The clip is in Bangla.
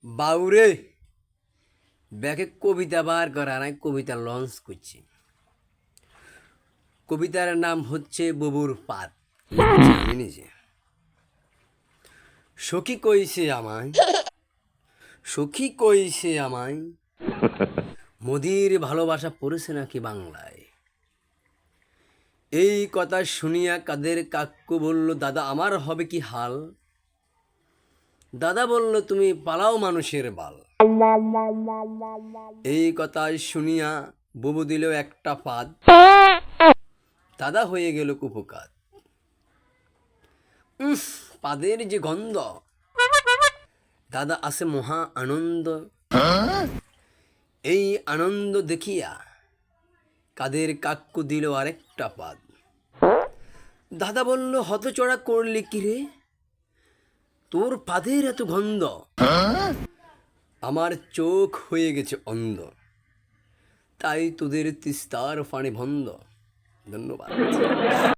বাউরে ব্যাকে কবিতা বার করার আমি কবিতা লঞ্চ করছি। কবিতার নাম হচ্ছে বুবুর পাত। নিজে সখী কইছে আমায়, সখী কইছে আমায়, মোদির ভালোবাসা পড়েছে নাকি বাংলায়। এই কথা শুনিয়া কাদের কাকু বলল, দাদা আমার হবে কি হাল। দাদা বলল, তুমি পালাও মানুষের বাল। এই কথা শুনিয়া বুবু দিল একটা পাদ, দাদা হয়ে গেল কুপকাত। পাদের যে গন্ধ, দাদা আসে মহা আনন্দ। এই আনন্দ দেখিয়া কাদের কাকু দিল আরেকটা পাদ। দাদা বলল, হতচড়া করলি কি রে, তোর পাদের এত গন্ধ, আমার চোখ হয়ে গেছে অন্ধ, তাই তোদের তিস্তার পানি বন্ধ। ধন্যবাদ।